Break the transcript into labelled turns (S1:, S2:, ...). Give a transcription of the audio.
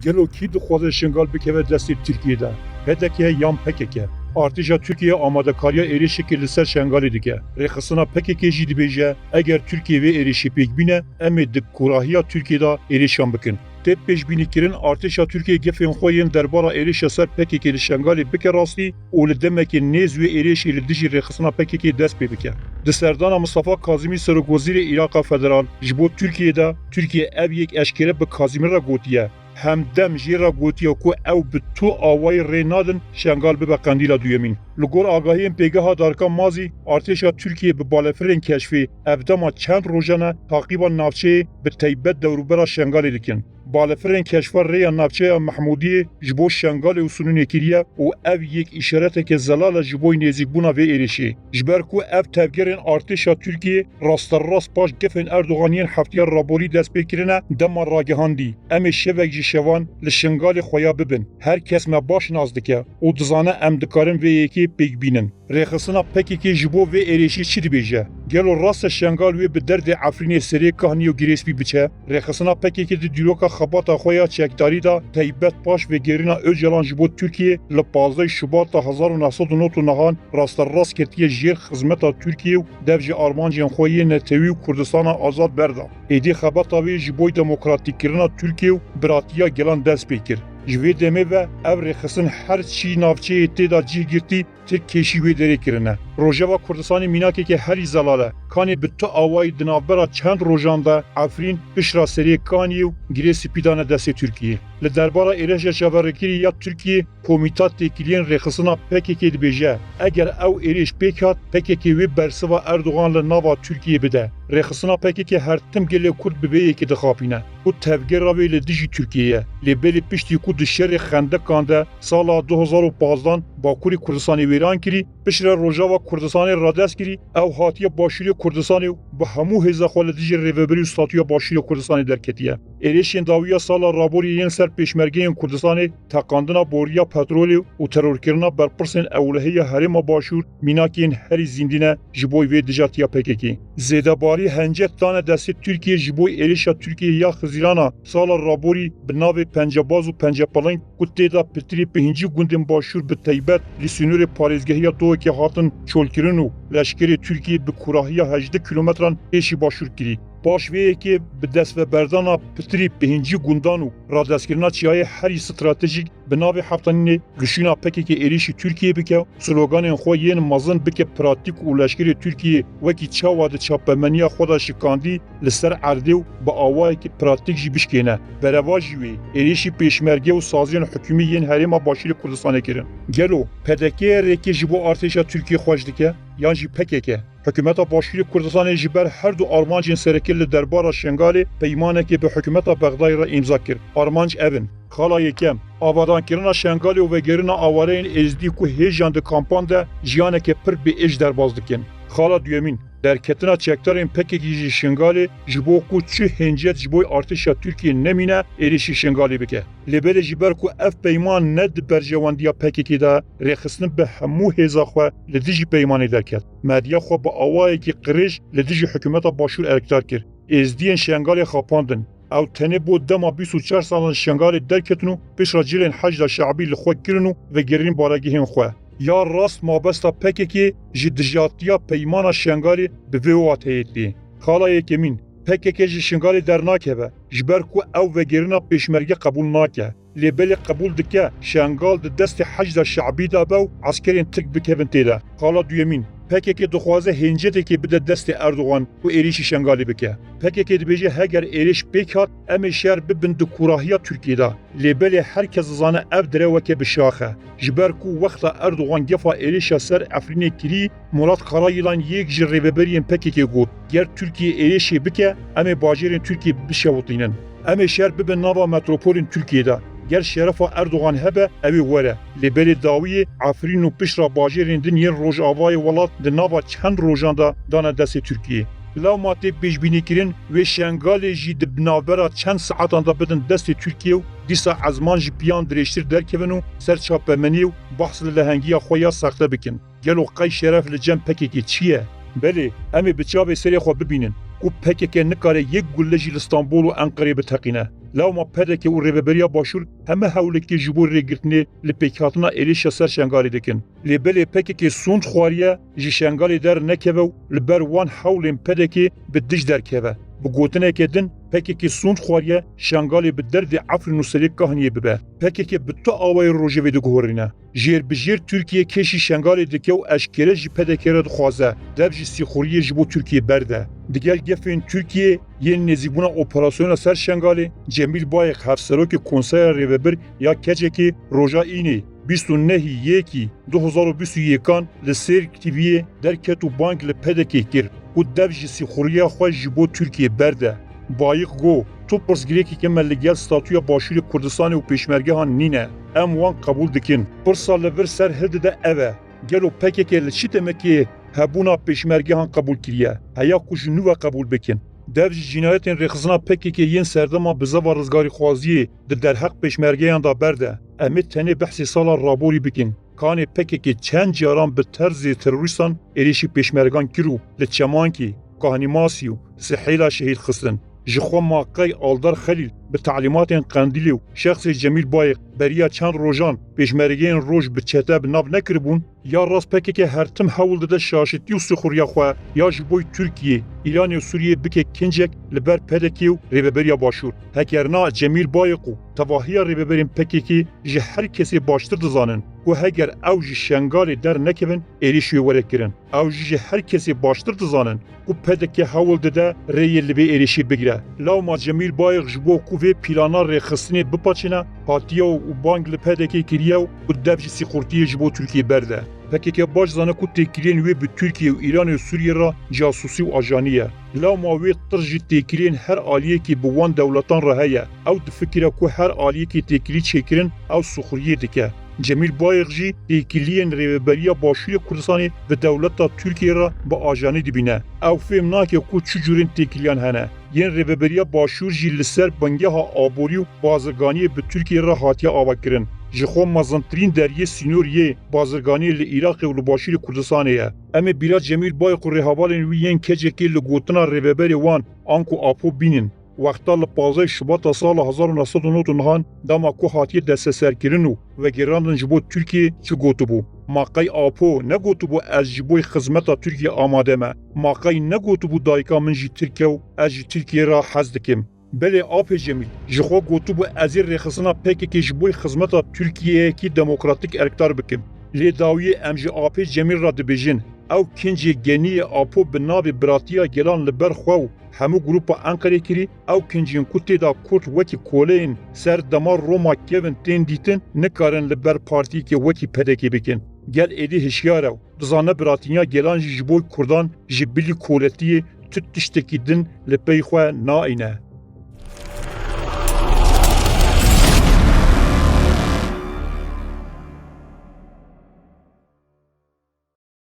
S1: Gelo ki dixwaze şingal bikeve destê Tirkiyeyê PKK yan PKK. Artêşa Tirkiye amadekariya êrişekê li ser şengalê dike. Rêxistina PKK jî dibêje eger Tirkiye vê êrişî pêk bîne em ê di kurahiya Tirkiye da êrişan bikin. Tê pêşbînîkirin artêşa Tirkiye gefên xwe yên derbara êrişa ser PKK li şengalê bike rastî û li demekê nêz wê êrişê li dijî rêxistina PKK dest pê bike. Di serdana Mustafa Kazimî Serokwezîrê Îraqa Federal ji bo Tirkiyeyê Tirkiye ev yek eşkere bi Kazimî re gotiye. Hemdem jî re gotiye ku ew bi tu awayê rê nadin şengal bibe qendîla duyemîn. Li gor agahiyên pêgeha Darka Mazî, artêşa Tirkiye bi balafirên keşfê evdema çend rojane taqîba navçeyê bi taybet dewrûbera şengalê dikin. Balafirên keşfa rêya navçeya Mehmûdiyê ji bo şengalê û sunûnê kiriye û ev yek îşareteke zelal e ji bo nêzîkbûna vê êrişê. Ji ber ku ev tevgerên artêşa Tirkiye rasterast paş gefên Erdoganiyên heftiya raborî dest pê kirine dema ragihandî. Em ê şevek ji şevan li şengalê xwe ya bibin. Her kes me baş naz dike û dizane em dikarin vê yekê pêk bînin. Rêxistina PKK ji bo vê êrişî çi dibêje? Gelo rast şengal wê bi derdê Efrînê serê Kahnî û Girêspî biçe, rêxistina PKK di dîroka xebata xwe ya çekdarî da taybet paş ve gerîna Öcalan ji bo Tirkiye li 15 Şubat 1999 rasterast ketiye jêr xizmeta Tirkiye û dev ji armancên xwe yê Netewî û Kurdistana azad berda. Êdî xebata wê ji bo demokratîkkirina Tirkiye û biratiya gelan dest pê kir. Ji vê demê ve ev rêxistin her çî navçeyê têda cih girtî Tirk keşî wê derê kirine. Rojava Kurdistanê mînakeke herî zelal e. Kanê bi tu awayî di navbera çend rojan de Efrîn pişra serê Kanî û Girêspî dane destê Tirkiyeyê. Li derbara êreşa çaverekirî ya Tirkiye Komîta Têkiliyên Rêxistina PKK dibêje eger ew êrîş pêk hat PKK wê bersiva Erdogan li nava Tirkiyeyê bide. Rêxistina PKK her tim gelê Kurd bi vê yekê dixapîne. Ku tevgera wê li dijî Tirkiyeyê. Lê belê piştî ku di şerê xendekan de sala 2015 Bakurî Kurdistanê wêran kirî, pişre Rojava Kurdistanê radest kirî, ew hatiye Başûrê Kurdistanê û bi hemû hêza xwe li dijî rêveberî û statuya Başûrê Kurdistanê derketiye. Êrişên dawiya sala raborî yên ser pêşmergeyên Kurdistanê teqandina boriya petrolê û terorkirina berpirsên ewlehiya Herêma Başûr mînakên herî zîndîne ji bo vê dijatiya PKK. Zêdebarî hencet dane destê Tirkiye ji bo êrişa Tirkiye ya xizîrana sala raborî bi navê Pencebaz û Pencepaleng ku têda pitirî pêncî gundên Başûr bi taybet li sînorê parêzgehiya Doğekê hatin çolkirin û leşkerê Tirkiye bi kurahiya 18 kilometran pêşî Başûr kirî. Paş vê yekê bi destverberdana pitirî pêncî gundan û radestkirina çiyayê herî stratejîk bi navê heftanînê gişîna PKK êrişî Tirkiye bike, sloganên xwe yên mezin bike pratik û leşkerê Tirkiye wekî çawa di çapemeniya xwe da şikandî li ser erdê û bi awayekî pratik jî bişkêne. Bereva jî wê êrişî pêşmerge û saziyên hikûmî yên Herêma Başûrê Kurdistanê kirin. Gelo PDK'ye rêkê ji bo artêşa Tirkiye xweş dike yan jî PKK. Hikûmeta Başûrê Kurdistanê ji ber her du armancên serekê li derbara şengalê peymanekê bi hikûmeta Bexdayê re îmza kir. Armanc evin. Xala yekem, avadankirina şengalê û vegerîna awareyên êzdî ku hêjan di kampan de jiyaneke pir bêêj derbas dikin. Xala duyemîn, derketina çekdarên PKK ji şengalê ji bo ku çi hêncet ji bo artêşa Tirkiye nemîne êrişî şengalê bike. Lêbelê ji ber ku ev peyman ne di berjewandiya PKK de rêxistin bi hemû hêza xwe li dijî peymanê derket. Medya xwe bi awayekî qirêj li dijî hikûmeta Başûr erektar kir. Êzdiyên şengalê xapandin. Ew tenê bo dema 24 salan şengalê derketin û pêşra cilên hecda şeعبî li xwe kirin û vegerîn baregihên xwe. Ya rast mabesta PKK ji dijatiya peymana şengalê bi vê wat heyetî. Xala yekemîn, PKK ji şengalê dernakeve, ji ber ku ew vegerîna pêşmerge qebûl nake. Lê belê qebûl dike, şengal di destê hecda şeعبî de be û askerên Tirk bikevin têde. Xala duyemîn, PKK dixwaze hêncetekê bide destê Erdogan û êrişî şengalê bike. PKK dibêje heger êriş pêk hat, em ê şer bibin di kurahiya Tirkiyeyê. Lê belê herkes dizane ev direweke bişaxe. Ji ber ku wexta Erdogan gefa êrişa ser Efrînê kirî, Murat Karayılan yek ji rêveberiyên PKK got. Ger Tirkiye êrişê bike, em ê bajêrên Tirkiye bişewitînin. Em ê şer bibin nava metropolên Tirkiyeyê. Ger şerefa Erdogan hebe evê were. Lê belê dawiyê Efrîn û pişra bajêrên din yên Rojavayê welat di nava çend rojan da dane destê Tirkiyeyê. Lewma tê pêşbînîkirin wê şengalê jî di navbera çend saetan da bidin destê Tirkiye û dîsa ezman ji piyan dirêjtir derkevin û ser çapemenî û behs li lehengiya xwe ya saxte bikin. Gelo qey şeref li cem PKK çi ye? Belê, em ê bi çavê serê xwe bibînin ku PKK nikare yek gulle jî li Stenbol û Enqereyê biteqîne. Lawma pedeke û rêveberiya başûr heme hewlekê ji bo rêgirtinê li pêkhatina êrişa ser Şengalê dikin. Lê belê pekekê sûnd xwariye ji Şengalê dernekeve û li ber wan hewlên pedekê bi dij derkeve. Bi gotinekê din pekekê sûnd xwariye Şengalê bi derdê Efrîn û Selêk kahiniyê bibe. Pekekê bi tu awayê rojevê diguhorîne. Jêrbijêr Tirkiye kêşî Şengalê dike û eşkere jî pedekê re dixwaze. Dev jî sîxuriyê ji bo Tirkiye berde. Digel gefên Tirkiye yên nêzîbûna operasyona ser Şengalê, Cemîl Bayek hevserokê Konseya Rêvebir ya keçekê roja înê 29 2021 li Sêrk TV'yê derket û bang li pedekê kir û dev ji sîxuriya xwe ji bo Tirkiye berde. Bayık go, tu pirsgirêkeke me li gel statuya Başûrê Kurdistanê û pêşmergehan nîne. Em wan qebûl dikin. Pirsa li vir ser hildide ev e. Gelo PKK li çi demekê hebûna pêşmergehan qebûl kiriye. Heya ku ji nû ve qebûl bikin. Dev ji cinayetên rêxistina PKK yên serdema bi zeva rizgarîxwaziyê di derheq pêşmergeyan da berde. Em ê tenê behsê sala raborî bikin. Kanê PKK çend caran bi terzê terorîstan êrişî pêşmergan kir û li Çemankî, Kahnimasî û Sihêla şehîd xistin. Ji xwe Maqay Aldar Xelîl bi talimatên Qendîlê û şexsê Cemîl Bayek beriya çend rojan pêşmergeyên roj bi çete bi nav nekiribûn, ya rast PKK her tim hewl dide şaşîtî û sîxuriya xwe ya ji bo Tirkiyê, Îranê û Sûriyê bike kincek li ber PKK û Rêveberiya Başûr. Hegerna Cemîl Bayek û tevahiya rêveberên PKK ji her kesê baştir dizanin ku heger ew ji Şengalê dernekevin êrişî were kirin. Ew jî ji her kesê baştir dizanin ku PKK hewl dide rêyê li vê êrişî bigire. Lawma Cemîl Bayek ji bo ku vê plana rêxistinê bipaçine hatiye û bang li PKK kiriye û dev jî sîxurtiyê ji bo Tirkiye berde. PKK baş zane ku têkiliyên wê bi Tirkiye û Îranê û Sûriye ra casusî û ajanî ye. Lawma wê tir jî têkiliyên her aliyekî bi wan dewletan re heye. Ew difikire ku her aliyekî têkilî çêkirin ew sîxuriyê dike. Cemîl Bayek jî têkiliyên Rêveberiya Başûrê Kurdistanê bi dewleta Tirkiye ra bi ajanî dibîne. Ew fêm nake ku çi cûrên têkiliyan hene. Yên Rêveberiya Başûr jî li ser bangeha aborî û bazirganiyê bi Tirkiye ra hatiye avakirin. Ji xwe mezintirîn deriyê sînoriyê bazirganiyê li Iraqê û li Başûrê Kurdistanê ye. Em ê bîra Cemîl Bayek û rêhevalên wî yên keçekê li gotina rêveberê wan Anku Apo bînin. Wexta li 15 Şubat'a sala 1999 dema ku hatiye desteserkirin û vegerandin ji bo Tirkiye çi gotibû. Maqay Apo ne gotibû ez ji bo xizmeta Tirkiye amade me. Maqay ne gotibû dayika min jî Tirk e û ez ji Tirkiye ra hez dikim. Belê apê Cemîl ji xwe gotibû ez ê rêxistina PKK ji bo xizmeta Tirkiyeyekî demokratîk erkdar bikim. Lê dawiyê em ji apê Cemîl ra dibêjin. Ew kincê geniyê Apo bi navê Biratiya Gelan li ber xwe û hemû grupa Enqerê kirî, ew kincên ku têda Kurd wekî koleyên ser dema Roma kevin tên dîtin nikarin li ber partiyekê wekî PKK bikin. Gel êdî hişyar ew. Dizane Biratiya Gelan jî ji bo Kurdan ji bilî koletiyê tut tiştekî din li pey xwe naîne.